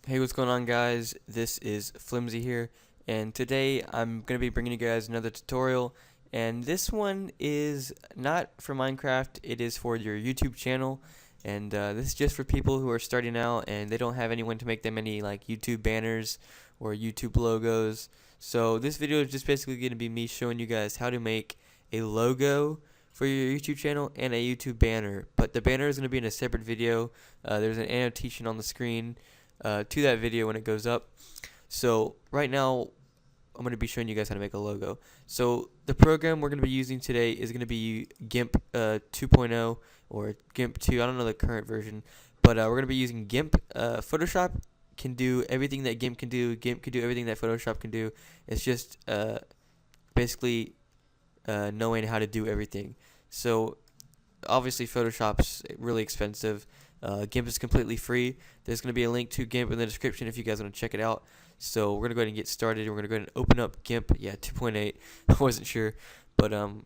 Hey, what's going on, guys? This is Flimsy here, and today I'm going to be bringing you guys another tutorial. And this one is not for Minecraft, it is for your YouTube channel. And this is just for people who are starting out and they don't have anyone to make them any like YouTube banners or YouTube logos. So this video is just basically going to be me showing you guys how to make a logo for your YouTube channel and a YouTube banner. But the banner is going to be in a separate video. There's an annotation on the screen to that video when it goes up. So right now I'm going to be showing you guys how to make a logo. So the program we're going to be using today is going to be Gimp 2.0 or Gimp 2. I don't know the current version, but we're going to be using Gimp. Photoshop can do everything that Gimp can do. Gimp can do everything that Photoshop can do. It's just basically knowing how to do everything. So obviously Photoshop's really expensive. Gimp is completely free. There's going to be a link to Gimp in the description if you guys want to check it out. So we're going to go ahead and get started. We're going to go ahead and open up Gimp. Yeah, 2.8. I wasn't sure. But we're going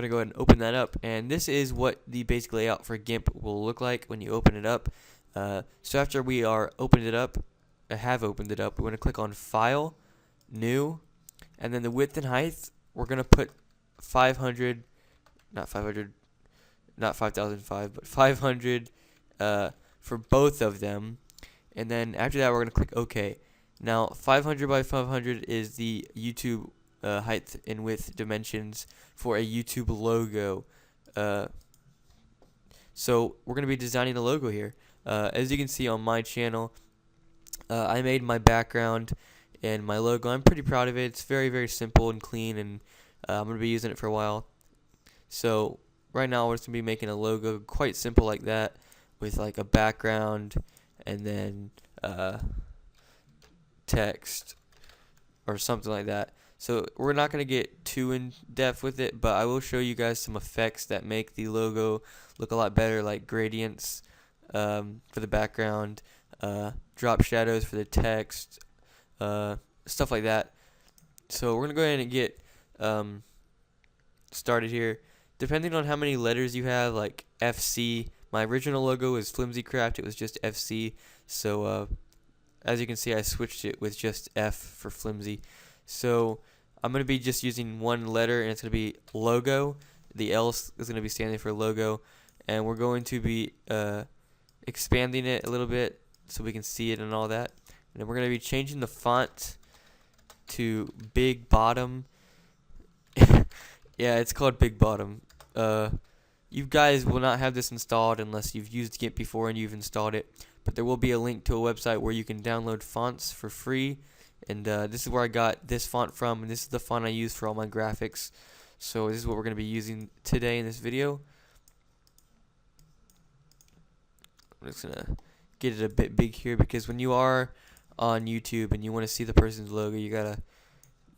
to go ahead and open that up. And this is what the basic layout for Gimp will look like when you open it up. So after we are opened it up, have opened it up, we're going to click on File, New, and then the width and height, we're going to put 500, not 500, not 5005, but 500 for both of them. And then after that, we're going to click OK. Now, 500 by 500 is the YouTube height and width dimensions for a YouTube logo. So we're going to be designing a logo here. As you can see on my channel, I made my background and my logo. I'm pretty proud of it. It's very, very simple and clean, and I'm going to be using it for a while. So right now we're just going to be making a logo quite simple like that, with like a background and then text or something like that. So we're not going to get too in depth with it, but I will show you guys some effects that make the logo look a lot better, like gradients for the background, drop shadows for the text, stuff like that. So we're going to go ahead and get started here. Depending on how many letters you have, like FC, my original logo is Flimsy Craft, it was just FC, so as you can see I switched it with just F for Flimsy. So I'm going to be just using one letter, and it's going to be logo. The L is going to be standing for logo, and we're going to be expanding it a little bit so we can see it and all that. And then we're going to be changing the font to Big Bottom. Yeah, it's called Big Bottom. You guys will not have this installed unless you've used Gimp before and you've installed it. But there will be a link to a website where you can download fonts for free. And this is where I got this font from, and this is the font I use for all my graphics. So this is what we're going to be using today in this video. I'm just going to get it a bit big here, because when you are on YouTube and you want to see the person's logo, you got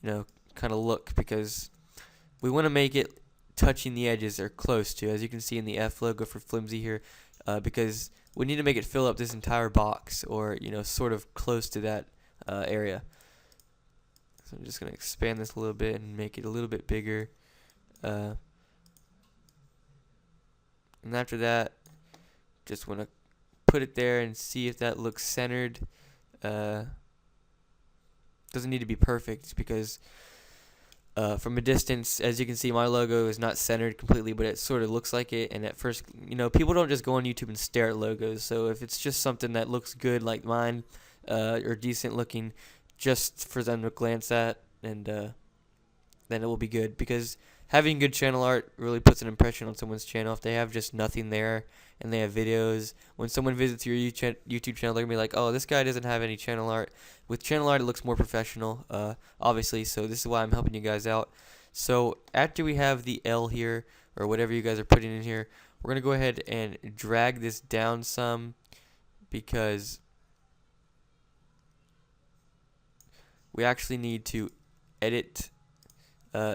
to, kind of look, because we want to make it touching the edges or close to, as you can see in the F logo for Flimsy here, because we need to make it fill up this entire box, or sort of close to that area. So I'm just going to expand this a little bit and make it a little bit bigger, and after that just want to put it there and see if that looks centered. Doesn't need to be perfect, because from a distance, as you can see, my logo is not centered completely, but it sort of looks like it. And at first, people don't just go on YouTube and stare at logos. So if it's just something that looks good, like mine, or decent looking, just for them to glance at, and then it will be good. Because having good channel art really puts an impression on someone's channel. If they have just nothing there and they have videos, when someone visits your YouTube channel, they're going to be like, oh, this guy doesn't have any channel art. With channel art, it looks more professional, obviously, so this is why I'm helping you guys out. So after we have the L here, or whatever you guys are putting in here, we're going to go ahead and drag this down some, because we actually need to edit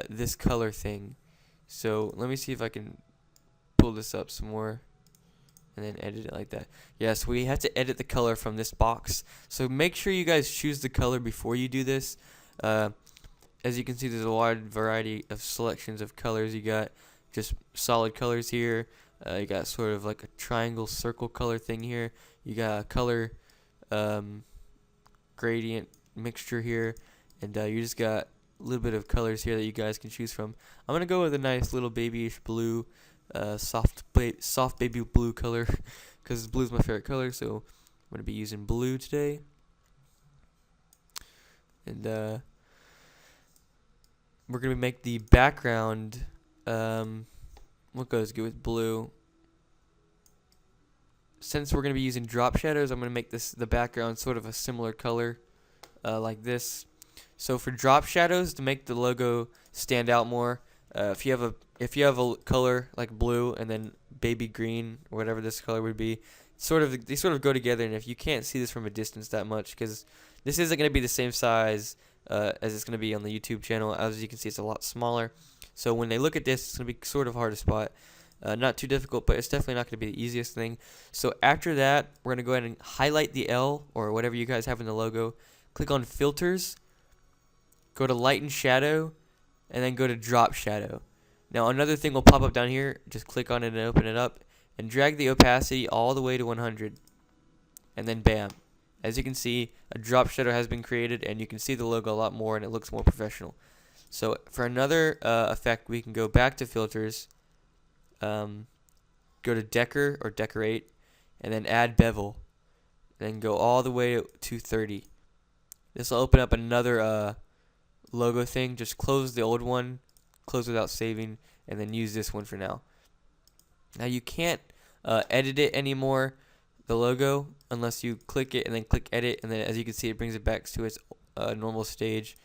this color thing. So let me see if I can pull this up some more and then edit it like that. Yes, we have to edit the color from this box. So make sure you guys choose the color before you do this. As you can see, there's a wide variety of selections of colors. You got just solid colors here. You got sort of like a triangle circle color thing here. You got a color gradient mixture here, and you just got a little bit of colors here that you guys can choose from. I'm gonna go with a nice little babyish blue, soft baby blue color, because blue is my favorite color. So I'm gonna be using blue today, and we're gonna make the background. What goes good with blue? Since we're gonna be using drop shadows, I'm gonna make the background sort of a similar color, like this. So for drop shadows, to make the logo stand out more, if you have a color like blue and then baby green or whatever this color would be, they sort of go together. And if you can't see this from a distance that much, because this isn't going to be the same size as it's going to be on the YouTube channel. As you can see, it's a lot smaller. So when they look at this, it's going to be sort of hard to spot. Not too difficult, but it's definitely not going to be the easiest thing. So after that, we're going to go ahead and highlight the L or whatever you guys have in the logo. Click on Filters, go to Light and Shadow, and then go to Drop Shadow. Now another thing will pop up down here. Just click on it and open it up, and drag the opacity all the way to 100. And then bam. As you can see, a drop shadow has been created, and you can see the logo a lot more, and it looks more professional. So for another effect, we can go back to Filters, go to Decor or Decorate, and then add Bevel. Then go all the way to 30. This will open up another logo thing. Just close the old one, close without saving, and then use this one for now. Now you can't edit it anymore, the logo, unless you click it and then click edit, and then as you can see, it brings it back to its normal stage.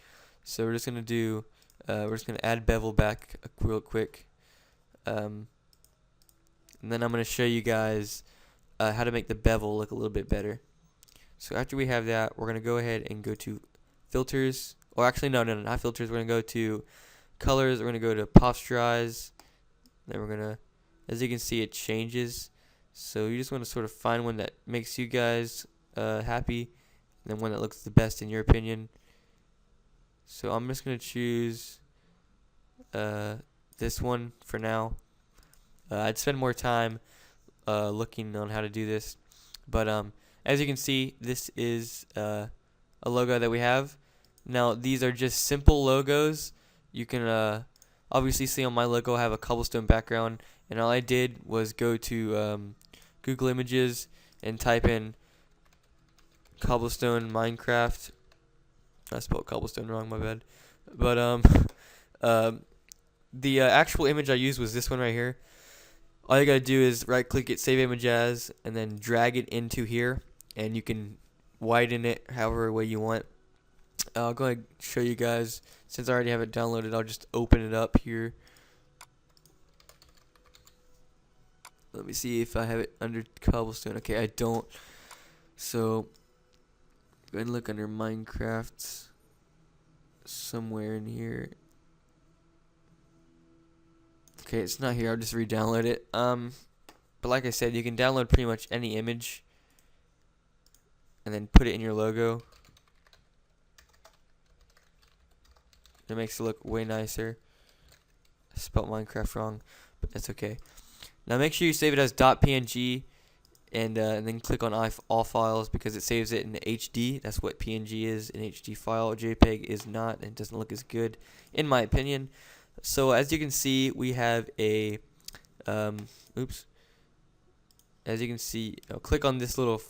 So we're just gonna add bevel back real quick, and then I'm gonna show you guys how to make the bevel look a little bit better. So after we have that, we're gonna go ahead and go to Filters, or actually no, not Filters. We're gonna go to Colors. We're gonna go to Posterize. Then we're gonna, as you can see, it changes. So you just want to sort of find one that makes you guys happy, and then one that looks the best in your opinion. So I'm just gonna choose this one for now. I'd spend more time looking on how to do this, but as you can see, this is a logo that we have. Now these are just simple logos. You can obviously see on my logo I have a cobblestone background, and all I did was go to Google Images and type in cobblestone Minecraft. I spelled cobblestone wrong, my bad. But the actual image I used was this one right here. All you gotta do is right click it, save image as, and then drag it into here, and you can widen it however way you want. I'll go ahead and show you guys. Since I already have it downloaded, I'll just open it up here. Let me see if I have it under cobblestone. Okay, I don't. So go ahead and look under Minecraft somewhere in here. Okay, it's not here. I'll just re-download it. But like I said, you can download pretty much any image and then put it in your logo. It makes it look way nicer. I spelled Minecraft wrong, but that's okay. Now make sure you save it as .png, and then click on all files, because it saves it in HD. That's what PNG is, an HD file. JPEG is not, and doesn't look as good, in my opinion. So as you can see, we have a oops. As you can see, click on this little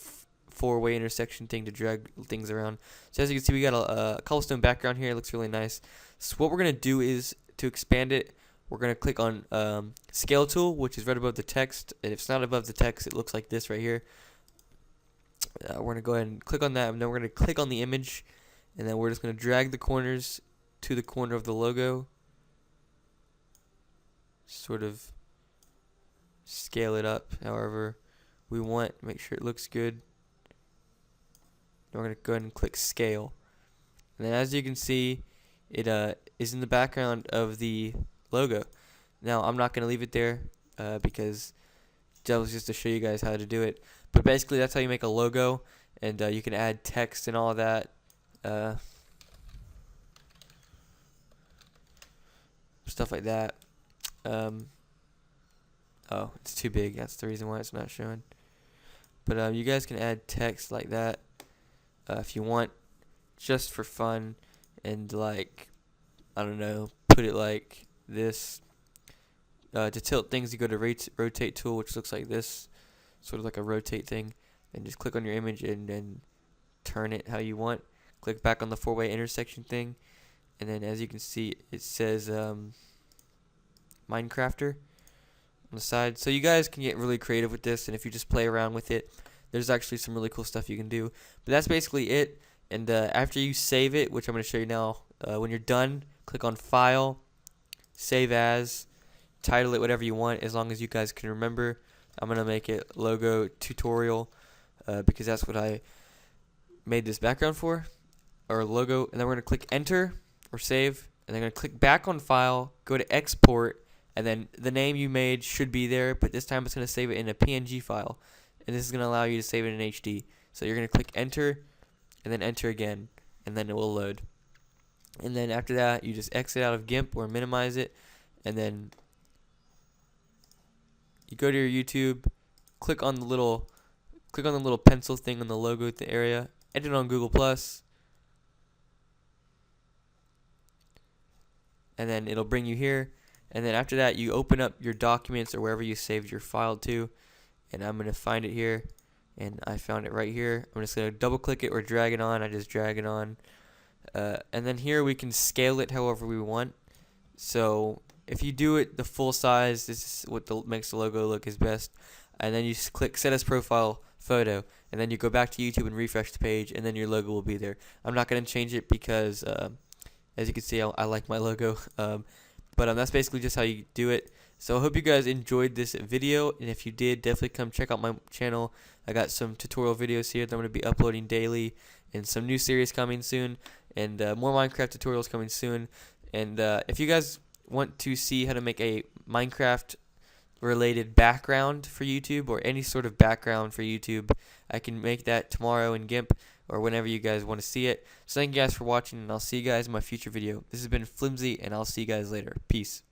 four-way intersection thing to drag things around. So as you can see, we got a cobblestone background here. It looks really nice. So what we're gonna do is, to expand it, we're gonna click on Scale Tool, which is right above the text. And if it's not above the text, it looks like this right here. We're gonna go ahead and click on that, and then we're gonna click on the image, and then we're just gonna drag the corners to the corner of the logo. Sort of scale it up however we want. Make sure it looks good. We're going to go ahead and click Scale. And then as you can see, it is in the background of the logo. Now I'm not going to leave it there because that was just to show you guys how to do it. But basically that's how you make a logo, and you can add text and all of that. Stuff like that. Oh, it's too big. That's the reason why it's not showing. But you guys can add text like that if you want. just for fun, and like, I don't know, put it like this. To tilt things, you go to rotate tool, which looks like this, sort of like a rotate thing, and just click on your image and then turn it how you want. Click back on the four-way intersection thing, and then as you can see, it says Minecrafter on the side. So you guys can get really creative with this, and if you just play around with it, there's actually some really cool stuff you can do. But that's basically it. And after you save it, which I'm going to show you now, when you're done, click on File, Save As, title it whatever you want, as long as you guys can remember. I'm going to make it logo tutorial because that's what I made this background for, or logo. And then we're going to click enter or save, and then going to click back on File, go to Export, and then the name you made should be there, but this time it's going to save it in a PNG file, and this is going to allow you to save it in HD. So you're going to click enter and then enter again, and then it will load. And then after that, you just exit out of Gimp or minimize it, and then you go to your YouTube, click on the little pencil thing on the logo at the area, edit on Google Plus, and then it'll bring you here. And then after that, you open up your documents or wherever you saved your file to, and I'm gonna find it here, and I found it right here. I'm just gonna double click it or drag it on. I just drag it on, and then here we can scale it however we want. So if you do it the full size, this is what makes the logo look as best. And then you just click set as profile photo, and then you go back to YouTube and refresh the page, and then your logo will be there. I'm not going to change it because as you can see, I like my logo. But that's basically just how you do it. So I hope you guys enjoyed this video, and if you did, definitely come check out my channel. I got some tutorial videos here that I'm going to be uploading daily, and some new series coming soon, and more Minecraft tutorials coming soon. And if you guys want to see how to make a Minecraft related background for YouTube, or any sort of background for YouTube, I can make that tomorrow in Gimp or whenever you guys want to see it. So thank you guys for watching, and I'll see you guys in my future video. This has been Flimsy, and I'll see you guys later. Peace.